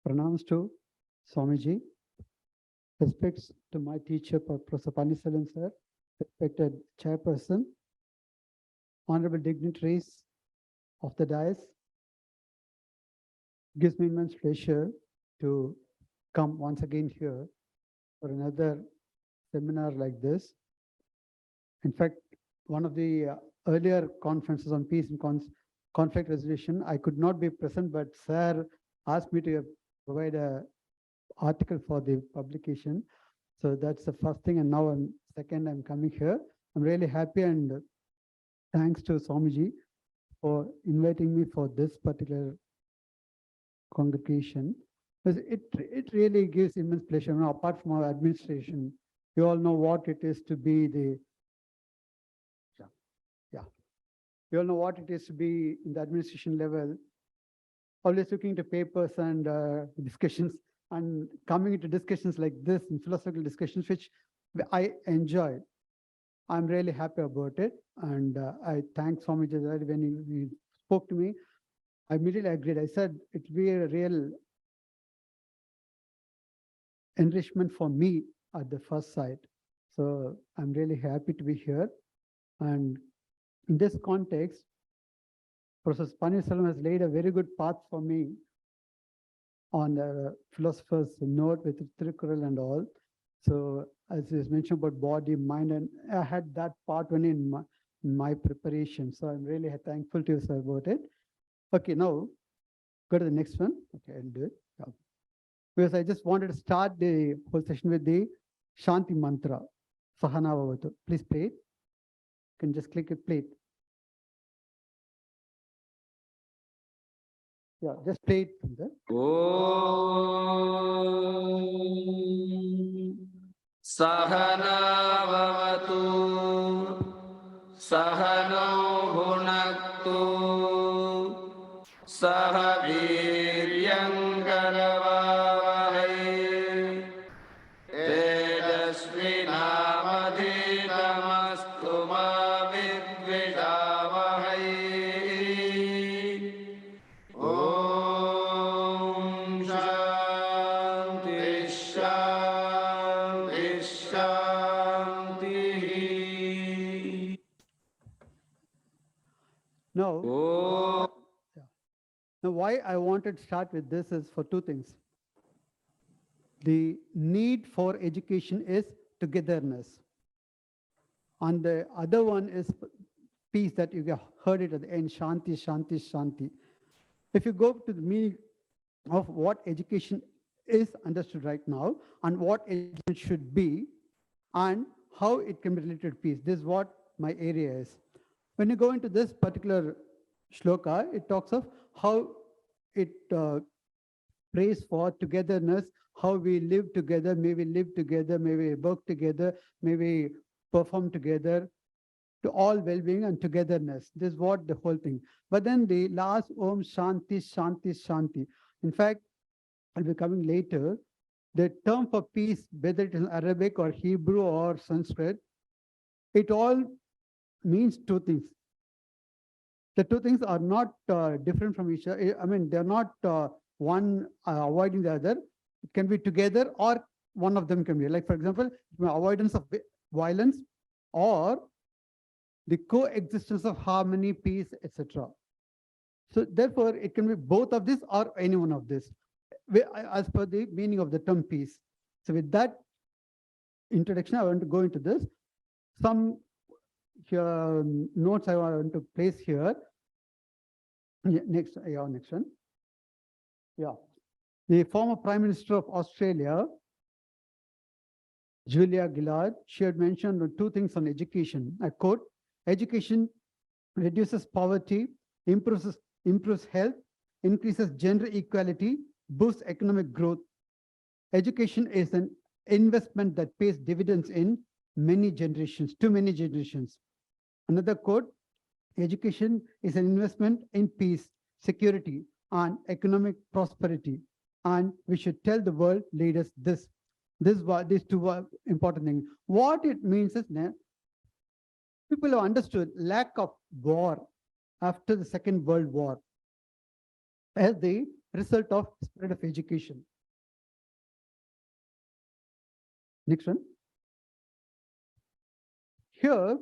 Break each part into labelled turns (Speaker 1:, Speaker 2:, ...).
Speaker 1: Pranams to Swamiji, respects to my teacher, Professor Panisalan sir, respected chairperson, honorable dignitaries of the dais. Gives me immense pleasure to come once again here for another seminar like this. In fact, one of the earlier conferences on peace and conflict resolution, I could not be present, but sir asked me to provide a article for the publication. So that's the first thing, and now I'm coming here. I'm really happy, and thanks to Swamiji for inviting me for this particular congregation, because it really gives immense pleasure. Now, apart from our administration, you all know what it is to be you all know what it is to be in the administration level, always looking to papers and discussions, and coming into discussions like this, in philosophical discussions, which I enjoy. I'm really happy about it, and I thank Swamiji when he spoke to me. I immediately agreed. I said it will be a real enrichment for me at the first sight. So I'm really happy to be here. And in this context, Professor Panisalam has laid a very good path for me on the philosopher's note with Tirukkural and all. So as is mentioned about body, mind, and I had that part one in my preparation. So I'm really thankful to you, sir, about it. Okay, now go to the next one. Okay, I'll do it. Yeah. Because I just wanted to start the whole session with the Shanti Mantra, Sahana Bhavatu. Please play it. You can just click it, play it. Yeah, just play it from there.
Speaker 2: Om Sahana Bhavatu Sahano Bhunaktu Sahaviryangkaravavahai Tejasvinavadhitamastu ma vidvijavahai Om Shanti Shanti Shanti.
Speaker 1: Now, now, why I wanted to start with this is for two things. The need for education is togetherness. And the other one is peace, that you heard it at the end, Shanti, Shanti, Shanti. If you go to the meaning of what education is understood right now and what education should be and how it can be related to peace, this is what my area is. When you go into this particular shloka, it talks of how it prays for togetherness, how we live together, may we live together, may we work together, may we perform together, to all well-being and togetherness. This is what the whole thing. But then the last Om Shanti, Shanti, Shanti. In fact, I'll be coming later. The term for peace, whether it is Arabic or Hebrew or Sanskrit, it all means two things. The two things are not different from each other. I mean, they're not one avoiding the other. It can be together, or one of them can be. Like, for example, avoidance of violence, or the coexistence of harmony, peace, etc. So therefore, it can be both of this or any one of this, as per the meaning of the term peace. So with that introduction, I want to go into this. Some notes I want to place here. Next one. Yeah. The former Prime Minister of Australia, Julia Gillard, she had mentioned two things on education. I quote, education reduces poverty, improves health, increases gender equality, boosts economic growth. Education is an investment that pays dividends in many generations, too many generations. Another quote, education is an investment in peace, security, and economic prosperity. And we should tell the world leaders this. These two are important things. What it means is that people have understood lack of war after the Second World War as the result of spread of education. Next one. Here,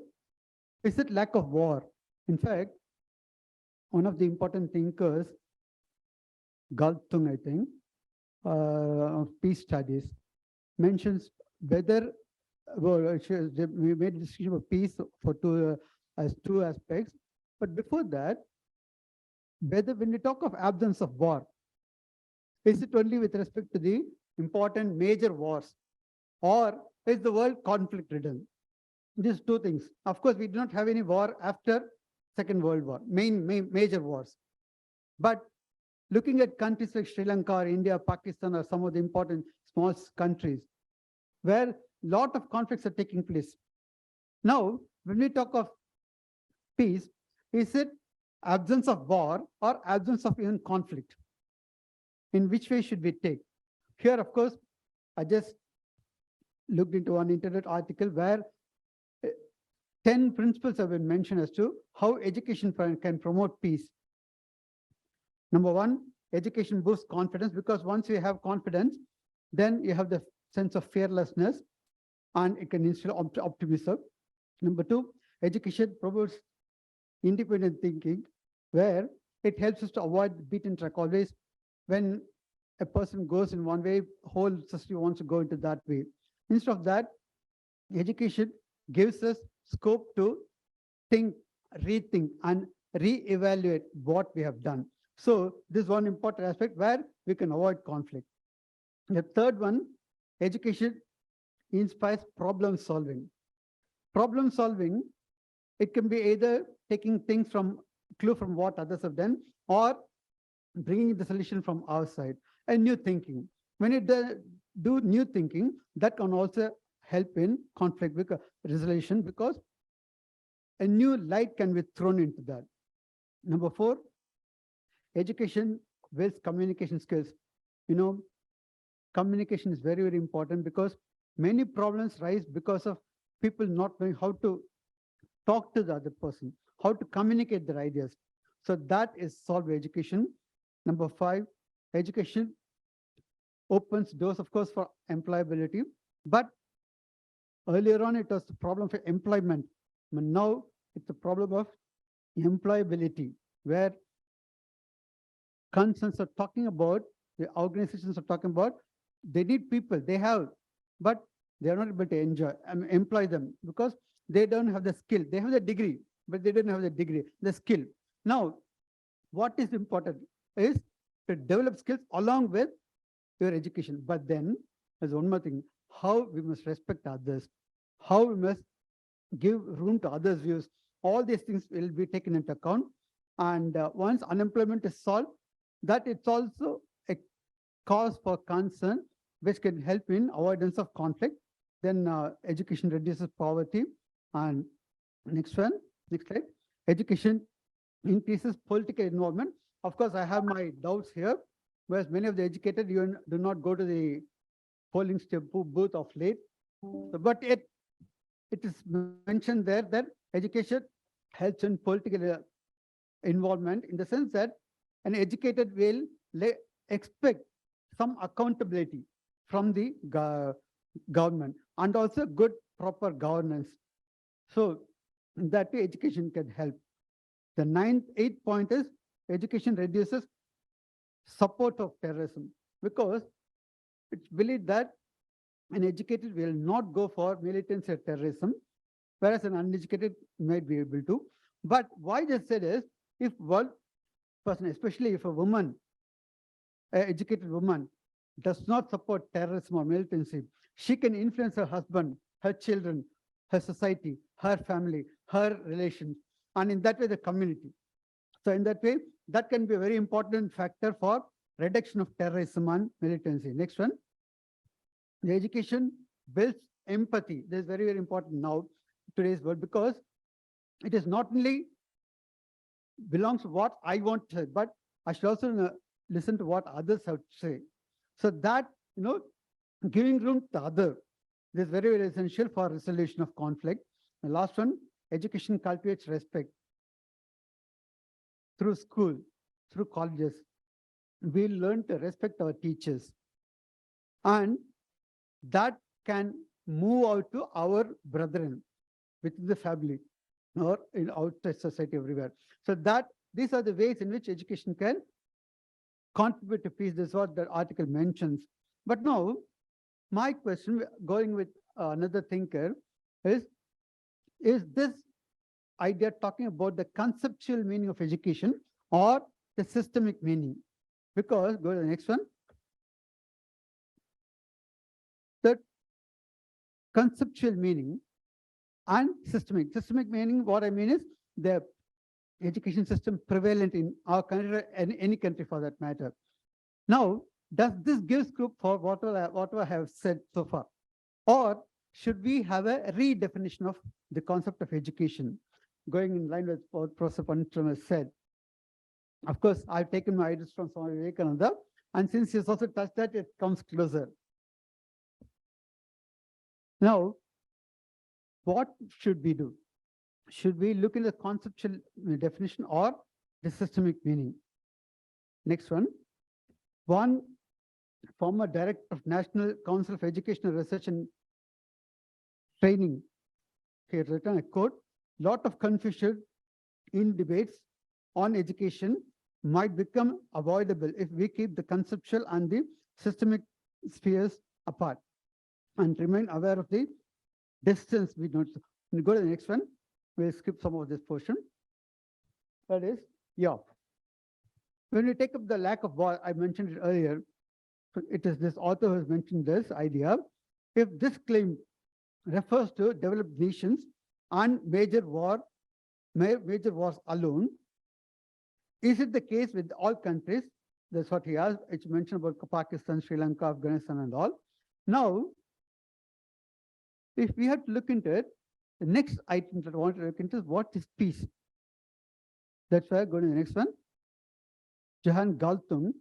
Speaker 1: is it lack of war? In fact, one of the important thinkers, Galtung, I think, of peace studies, mentions whether, we made a decision of peace for as two aspects. But before that, whether when we talk of absence of war, is it only with respect to the important major wars, or is the world conflict ridden? These two things. Of course, we do not have any war after Second World War, major wars. But looking at countries like Sri Lanka or India, Pakistan, or some of the important small countries, where a lot of conflicts are taking place. Now, when we talk of peace, is it absence of war or absence of even conflict? In which way should we take? Here, of course, I just looked into one internet article where 10 principles have been mentioned as to how education can promote peace. Number one, education boosts confidence, because once you have confidence, then you have the sense of fearlessness and it can instill optimism. Number two, education promotes independent thinking, where it helps us to avoid beaten track. Always when a person goes in one way, whole society wants to go into that way. Instead of that, education gives us scope to think, rethink, and reevaluate what we have done. So this is one important aspect where we can avoid conflict. The third one, education inspires problem solving. Problem solving, it can be either taking things from clue from what others have done, or bringing the solution from our side, and new thinking. When you do new thinking, that can also help in conflict resolution, because a new light can be thrown into that. Number four, education builds communication skills. You know, communication is very, very important, because many problems rise because of people not knowing how to talk to the other person, how to communicate their ideas. So that is solved by education. Number five, education opens doors, of course, for employability. But earlier on, it was the problem for employment. But now it's a problem of employability, where concerns are talking about, the organizations are talking about, they need people, they have, but they are not able to employ them, because they don't have the skill. They have the degree, but they don't have the skill. Now, what is important is to develop skills along with your education. But then there's one more thing, how we must respect others, how we must give room to others' views. All these things will be taken into account. And once unemployment is solved, that it's also a cause for concern, which can help in avoidance of conflict. Then education reduces poverty. And next slide. Education increases political involvement. Of course, I have my doubts here, whereas many of the educated do not go to the polling booth of late. But it is mentioned there that education helps in political involvement, in the sense that an educated will expect some accountability from the government, and also good proper governance. So that way education can help. The eighth point is education reduces support of terrorism, because it's believed that an educated will not go for militancy or terrorism, whereas an uneducated might be able to. But why they said is, if one person, especially if a woman, an educated woman, does not support terrorism or militancy, she can influence her husband, her children, her society, her family, her relations, and in that way the community. So in that way, that can be a very important factor for reduction of terrorism and militancy. Next one. The education builds empathy. This is very, very important now, today's world, because it is not only belongs to what I want to say, but I should also listen to what others have to say. So that, giving room to the other is very, very essential for resolution of conflict. The last one, education cultivates respect through school, through colleges. we learn to respect our teachers, and that can move out to our brethren within the family or in outside society everywhere. So that these are the ways in which education can contribute to peace. This is what the article mentions. But now, my question, going with another thinker, is this idea talking about the conceptual meaning of education or the systemic meaning? Because, go to the next one. The conceptual meaning and systemic meaning, what I mean is the education system prevalent in our country and any country for that matter. Now, does this give scope for whatever I have said so far? Or should we have a redefinition of the concept of education, going in line with what Professor Panitram has said? Of course, I've taken my ideas from Swami Vivekananda, and since he's also touched that, it comes closer. Now, what should we do? Should we look in the conceptual definition or the systemic meaning? Next one. One former director of National Council of Educational Research and Training, he had written a quote, lot of confusion in debates on education might become avoidable if we keep the conceptual and the systemic spheres apart and remain aware of the distance we don't. When you go to the next one, we'll skip some of this portion. That is, yeah. When we take up the lack of war, I mentioned it earlier, it is this author who has mentioned this idea. If this claim refers to developed nations and major wars alone, is it the case with all countries? That's what he asked. It's mentioned about Pakistan, Sri Lanka, Afghanistan, and all. Now, if we have to look into it, the next item that I want to look into is what is peace? That's why I go to the next one. Johann Galtung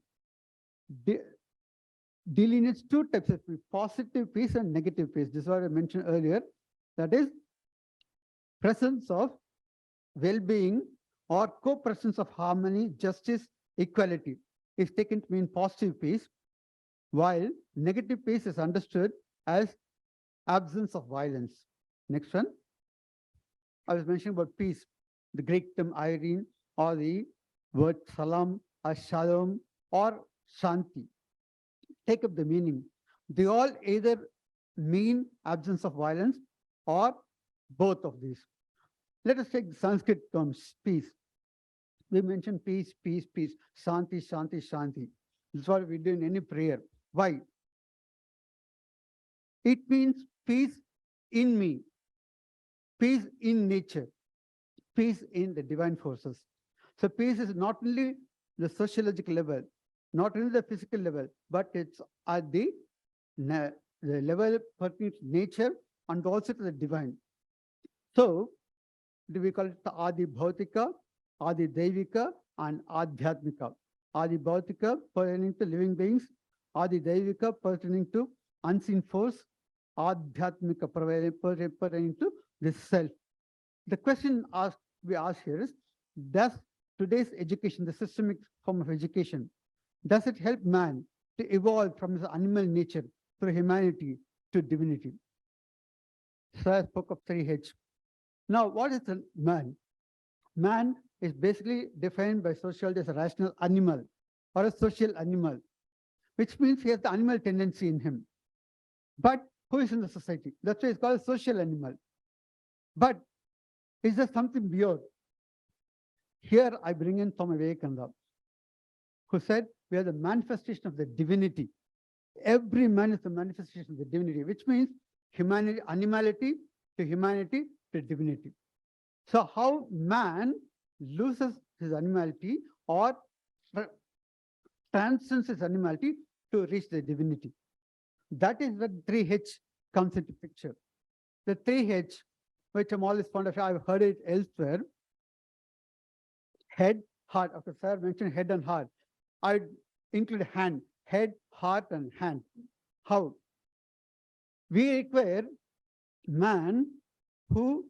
Speaker 1: delineates two types of peace, positive peace and negative peace. This is what I mentioned earlier. That is, presence of well-being or co-presence of harmony, justice, equality is taken to mean positive peace, while negative peace is understood as absence of violence. Next one. I was mentioning about peace, the Greek term irene, or the word salam, or shalom, or shanti. Take up the meaning. They all either mean absence of violence or both of these. Let us take the Sanskrit terms, peace. We mention peace, peace, peace, shanti, shanti, shanti. This is what we do in any prayer. Why? It means peace in me, peace in nature, peace in the divine forces. So peace is not only the sociological level, not only the physical level, but it's at the level pertaining to nature and also to the divine. So we call it the Adi Bhautika, Adi Devika, and Adhyatmika. Adi Bhautika pertaining to living beings, Adi Devika pertaining to unseen force, Adhyatmika pertaining to the self. The question we ask here is, does today's education, the systemic form of education, does it help man to evolve from his animal nature through humanity to divinity? So I spoke of 3H. Now, what is a man? Man is basically defined by sociology as a rational animal or a social animal, which means he has the animal tendency in him. But who is in the society? That's why it's called a social animal. But is there something beyond? Here I bring in Swami Vivekananda, who said we are the manifestation of the divinity. Every man is the manifestation of the divinity, which means humanity, animality to divinity. So how man loses his animality or transcends his animality to reach the divinity. That is where 3H comes into picture. The 3H, which I'm always fond of, I've heard it elsewhere. Head, heart. Okay, sir mentioned head and heart. I include hand, head, heart, and hand. How? We require man who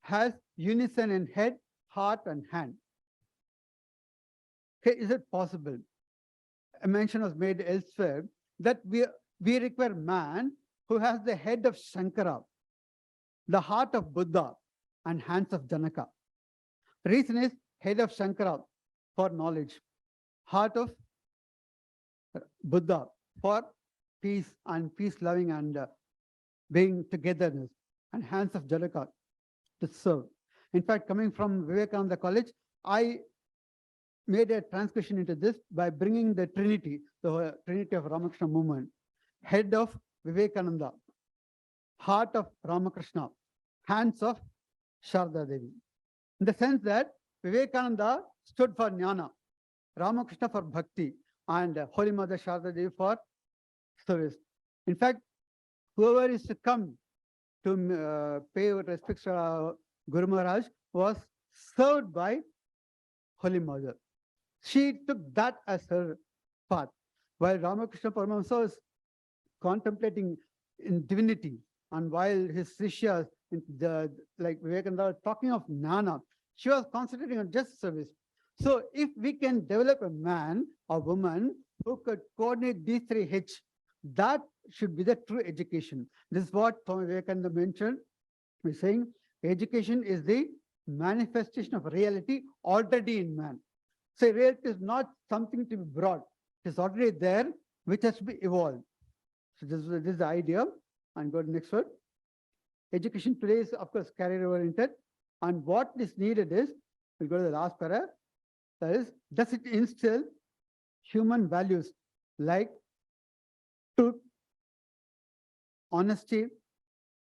Speaker 1: has unison in head, heart, and hand. Okay, is it possible? a mention was made elsewhere that we require man who has the head of Shankara, the heart of Buddha, and hands of Janaka. Reason is head of Shankara for knowledge, heart of Buddha for peace and peace loving and being togetherness, and hands of Janaka to serve. In fact, coming from Vivekananda College, I made a transcription into this by bringing the Trinity, the Trinity of Ramakrishna movement, head of Vivekananda, heart of Ramakrishna, hands of Sharda Devi. In the sense that Vivekananda stood for Jnana, Ramakrishna for Bhakti, and Holy Mother Sharda Devi for service. In fact, whoever is to come to pay respects to Guru Maharaj was served by Holy Mother. She took that as her path, while Ramakrishna Paramahamsa was contemplating in divinity, and while his Srishyas, like Vivekananda, talking of Jnana, she was concentrating on just service. So if we can develop a man or woman who could coordinate these three H, that should be the true education. This is what Swami Vivekananda mentioned. He's saying education is the manifestation of reality already in man. So reality is not something to be brought. It is already there, which has to be evolved. So this is the idea. And go to the next one. Education today is, of course, career-oriented. And what is needed is, we'll go to the last para, that is, does it instill human values like truth, honesty,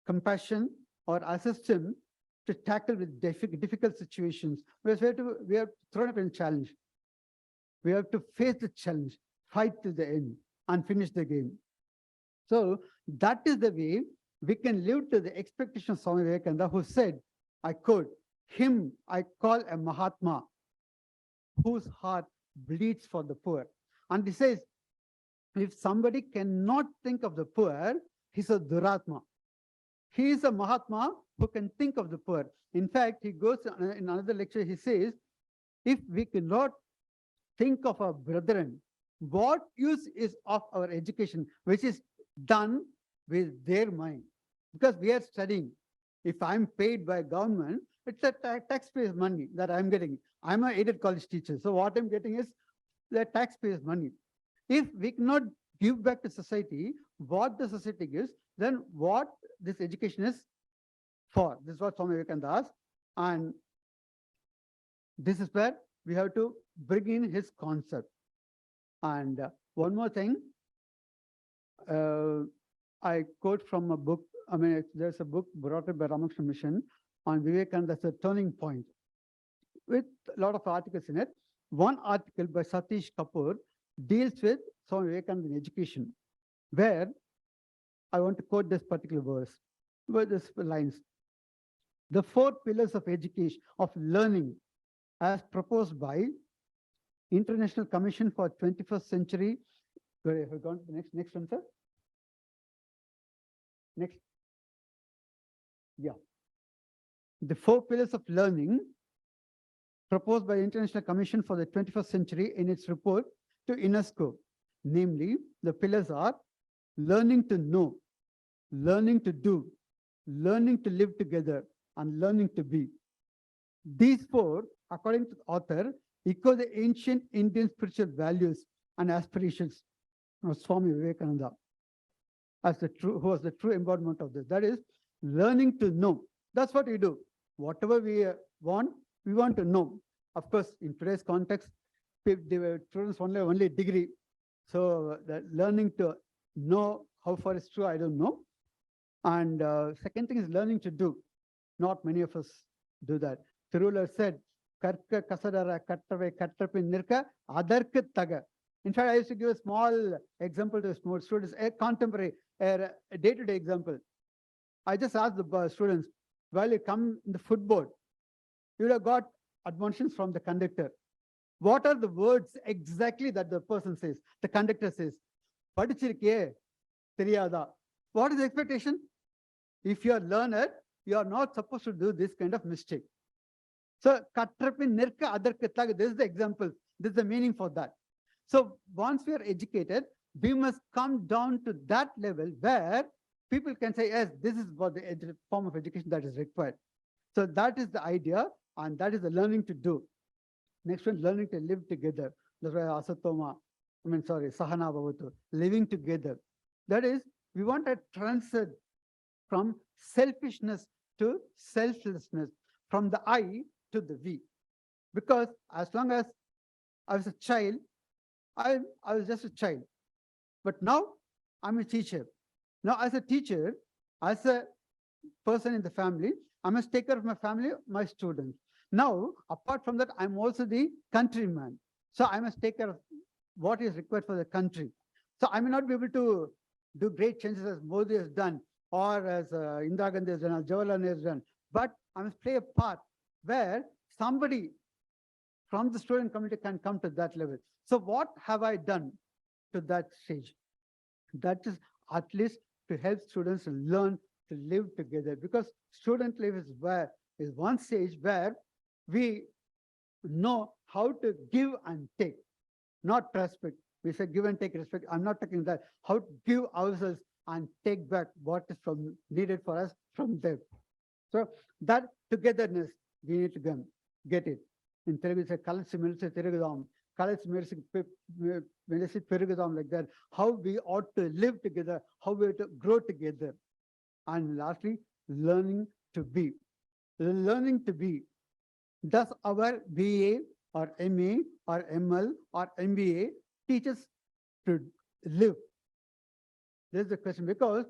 Speaker 1: compassion, or assist him to tackle with difficult situations? Because we have thrown up in a challenge. We have to face the challenge, fight to the end, and finish the game. So that is the way we can live to the expectation of Swami Vivekananda, who said, I quote, him I call a Mahatma, whose heart bleeds for the poor. And he says, if somebody cannot think of the poor, he's a Duratma. He is a Mahatma who can think of the poor. In fact, he goes in another lecture, he says, if we cannot think of our brethren, what use is of our education, which is done with their mind? Because we are studying. If I'm paid by government, it's a taxpayers' money that I'm getting. I'm an aided college teacher. So what I'm getting is the taxpayers' money. If we cannot give back to society what the society gives, then what this education is for? This is what Swami Vivekananda asked. And this is where we have to bring in his concept. And one more thing, I quote from a book. I mean, there's a book brought up by Ramakrishna Mission on Vivekananda as a turning point, with a lot of articles in it. One article by Satish Kapoor deals with Swami Vivekananda in education, where I want to quote this particular verse, with these lines. The 4 pillars of education, of learning, as proposed by International Commission for 21st Century. Have we gone to the next one, sir? Next. Yeah. The 4 pillars of learning proposed by the International Commission for the 21st Century in its report to UNESCO. Namely, the pillars are learning to know, learning to do, learning to live together, and learning to be. These 4, according to the author, echo the ancient Indian spiritual values and aspirations of Swami Vivekananda, as who was the true embodiment of this. That is, learning to know. That's what we do. Whatever we want to know. Of course, in today's context, the students only degree. So the learning to know how far it's true, I don't know. And second thing is learning to do. Not many of us do that. Thirular said, Karka kasadara kattave kattapin nirka adarka taga. In fact, I used to give a small example to small students, a contemporary, a day-to-day example. I just asked the students, while you come in the footboard, you would have got admonitions from the conductor. What are the words exactly that the person says? The conductor says, Padichirke, Teriyada. What is the expectation? If you are learner, you are not supposed to do this kind of mistake. So, Katrapin Nirka Adarkatlag, this is the example. This is the meaning for that. So once we are educated, we must come down to that level where people can say, yes, this is what the form of education that is required. So that is the idea, and that is the learning to do. Next one, learning to live together. That's why Asatoma, Sahana Bhavatu, living together. That is, we want to transcend from selfishness to selflessness, from the I to the we. Because as long as I was a child, I was just a child. But now I'm a teacher. Now, as a teacher, as a person in the family, I must take care of my family, my students. Now, apart from that, I'm also the countryman. So I must take care of what is required for the country. So I may not be able to do great changes as Modi has done, or as Indira Gandhi has done, or Jawaharlal Nehru has done. But I must play a part where somebody from the student community can come to that level. So what have I done to that stage? That is at least to help students learn to live together, because student life is one stage where we know how to give and take, not respect. We say give and take respect. I'm not talking that. How to give ourselves and take back what is needed for us from them. So that togetherness, we need to get it. In Telugu, we say kalasi melisi tirugudam, kalasi melisi perugudam, like that. How we ought to live together, how we ought to grow together. And lastly, learning to be. Learning to be. Does our BA or MA or ML or MBA teach us to live? This is the question, because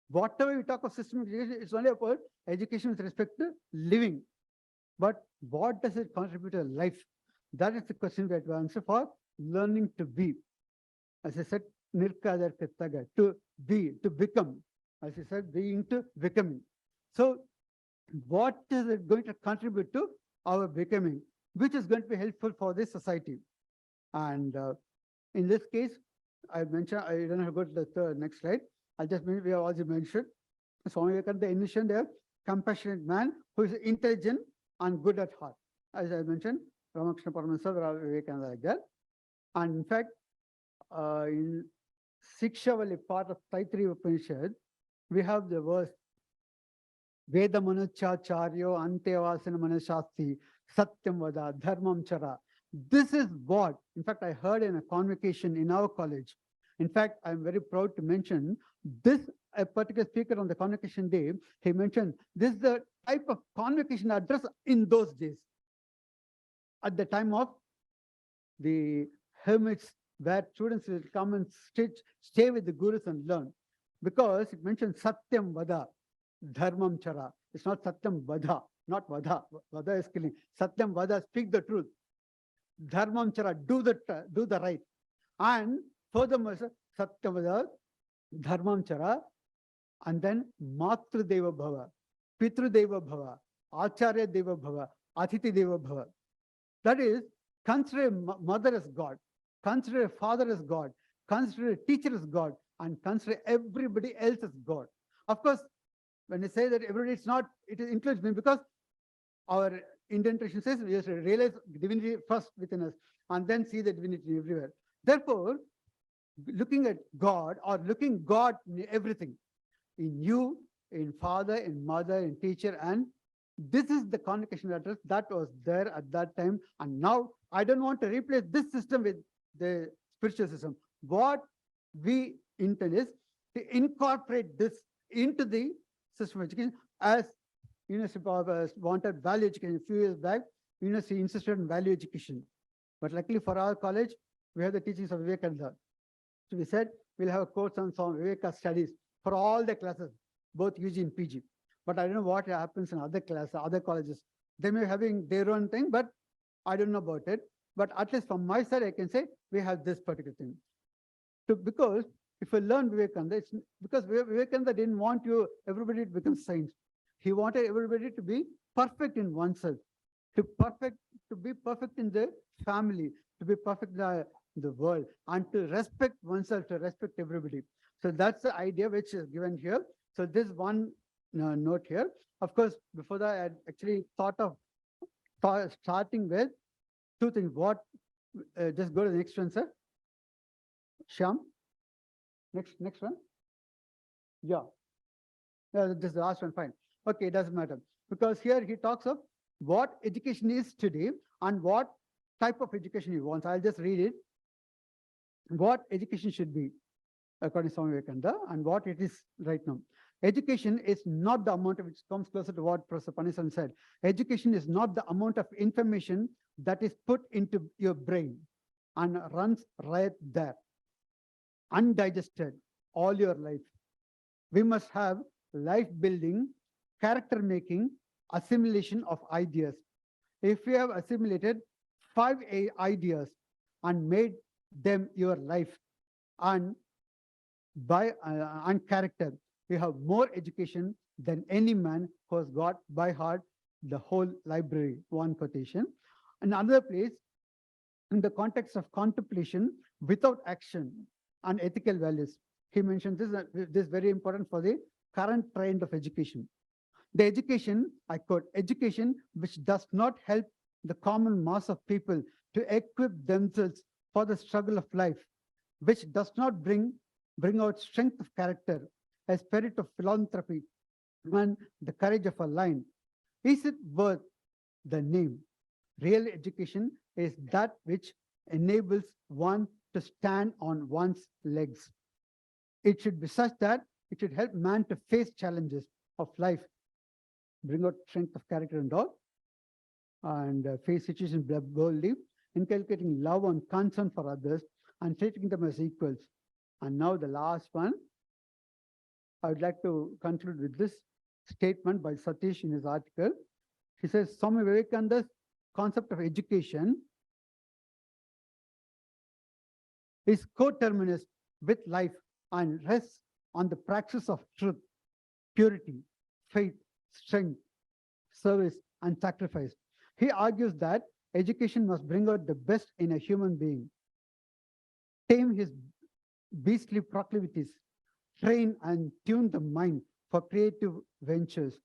Speaker 1: whatever we talk of systemic education, it's only about education with respect to living. But what does it contribute to life? That is the question we have to answer for learning to be. As I said, nirkadarkataga, to be, to become. As I said, being to becoming. So what is it going to contribute to our becoming, which is going to be helpful for this society? And in this case, I mentioned, I don't have to go to the next slide. I just mentioned, we have already mentioned, Swami Vivekananda envisioned a compassionate man who is intelligent and good at heart. As I mentioned, Ramakrishna Paramahansa, Vivekananda, like that. And in fact, in Shikshavali, part of Taittiriya Upanishad, we have the verse, Veda Manuchacharyo Antevasana Manashasti Satyam Vada Dharmam Chara. This is what, in fact, I heard in a convocation in our college. In fact, I'm very proud to mention this, a particular speaker on the convocation day, he mentioned this is the type of convocation address in those days. At the time of the hermits, where students will come and stay with the gurus and learn. Because it mentions Satyam Vada, Dharmam Chara. It's not Satyam Vada, not Vada. Vada is killing. Satyam Vada, speak the truth. Dharmam Chara, do the right. And furthermore, Satyam Vada, Dharmam Chara, and then Matru Deva Bhava, Pitru Deva Bhava, Acharya Deva Bhava, Atiti Deva Bhava. That is, consider a mother as God, consider a father as God, consider a teacher as God, and consider everybody else as God. Of course, when I say that everybody, it includes me, because our Indian tradition says we have to realize divinity first within us and then see the divinity everywhere. Therefore, looking at God, or looking God in everything, in you, in father, in mother, in teacher, and this is the convocation address that was there at that time. And now I don't want to replace this system with the spiritual system. What we intend is to incorporate this into the system of education, as University of wanted value education. A few years back, University insisted on value education. But luckily for our college, we have the teachings of Vivekananda. So we said we'll have a course on some Viveka studies for all the classes, both UG and PG. But I don't know what happens in other classes, other colleges. They may be having their own thing, but I don't know about it. But at least from my side, I can say we have this particular thing. Because if you learn Vivekananda, it's because Vivekananda didn't want everybody to become saints. He wanted everybody to be perfect in oneself, to be perfect in the family, to be perfect in the world, and to respect oneself, to respect everybody. So that's the idea which is given here. So this one note here. Of course, before that, I had actually thought of starting with two things. Just go to the next one, sir. Shyam. Next one. Yeah. Yeah, this is the last one, fine. Okay, it doesn't matter. Because here he talks of what education is today and what type of education he wants. I'll just read it. What education should be, according to Swami Vivekananda, and what it is right now. Education is not the amount of, which comes closer to what Professor Panisan said. Education is not the amount of information that is put into your brain and runs right there, undigested all your life. We must have life building, character making, assimilation of ideas. If you have assimilated ideas and made them your life and character, you have more education than any man who has got by heart the whole library. One quotation. Another place, in the context of contemplation without action and ethical values, he mentioned this is very important for the current trend of education. The education, I quote, education which does not help the common mass of people to equip themselves for the struggle of life, which does not bring out strength of character, a spirit of philanthropy, and the courage of a lion. Is it worth the name? Real education is that which enables one to stand on one's legs. It should be such that it should help man to face challenges of life, bring out strength of character and all, and face situations boldly, inculcating love and concern for others, and treating them as equals. And now the last one, I would like to conclude with this statement by Satish in his article. He says, Swami Vivekananda's concept of education is coterminous with life and rests on the praxis of truth, purity, faith, strength, service, and sacrifice. He argues that education must bring out the best in a human being, tame his beastly proclivities, train and tune the mind for creative ventures,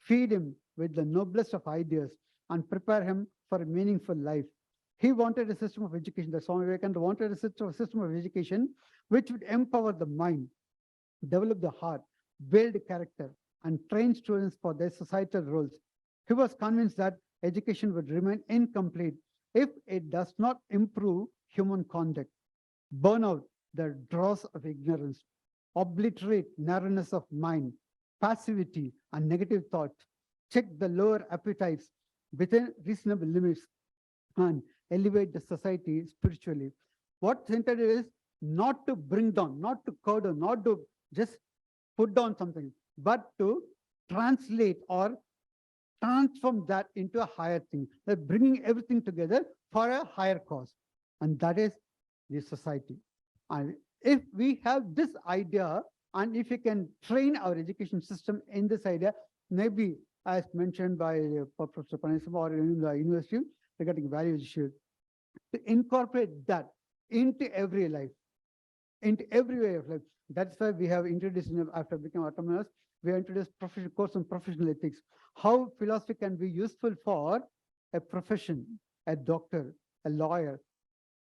Speaker 1: feed him with the noblest of ideas, and prepare him for a meaningful life. He wanted a system of education, the Swami Vivekananda wanted a system of education which would empower the mind, develop the heart, build character, and train students for their societal roles. He was convinced that education would remain incomplete if it does not improve human conduct, burn out the dross of ignorance, obliterate narrowness of mind, passivity, and negative thoughts, check the lower appetites within reasonable limits, and elevate the society spiritually. What's intended is not to bring down, not to curd down, not to just put down something, but to translate or transform that into a higher thing. They're bringing everything together for a higher cause. And that is the society. And if we have this idea, and if we can train our education system in this idea, maybe as mentioned by Professor Panisam or in the university regarding value issue, to incorporate that into every life, into every way of life. That's why we have introduced, after becoming autonomous, we have introduced professional course on professional ethics. How philosophy can be useful for a profession, a doctor, a lawyer,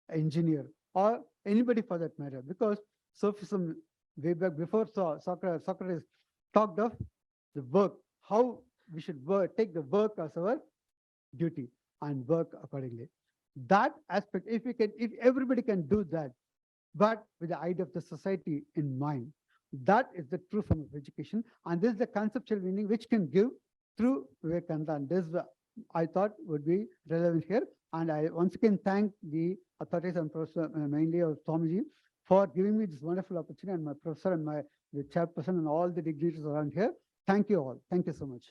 Speaker 1: an engineer, or anybody for that matter. Because Sophism, way back before Socrates talked of the work, how we should take the work as our duty and work accordingly. That aspect, if everybody can do that, but with the idea of the society in mind, that is the true form of education. And this is the conceptual meaning which can give through Vivekananda. And this, I thought, would be relevant here. And I once again thank the authorities and professor, mainly of Swamiji, for giving me this wonderful opportunity, and my professor and the chairperson and all the dignitaries around here. Thank you all. Thank you so much.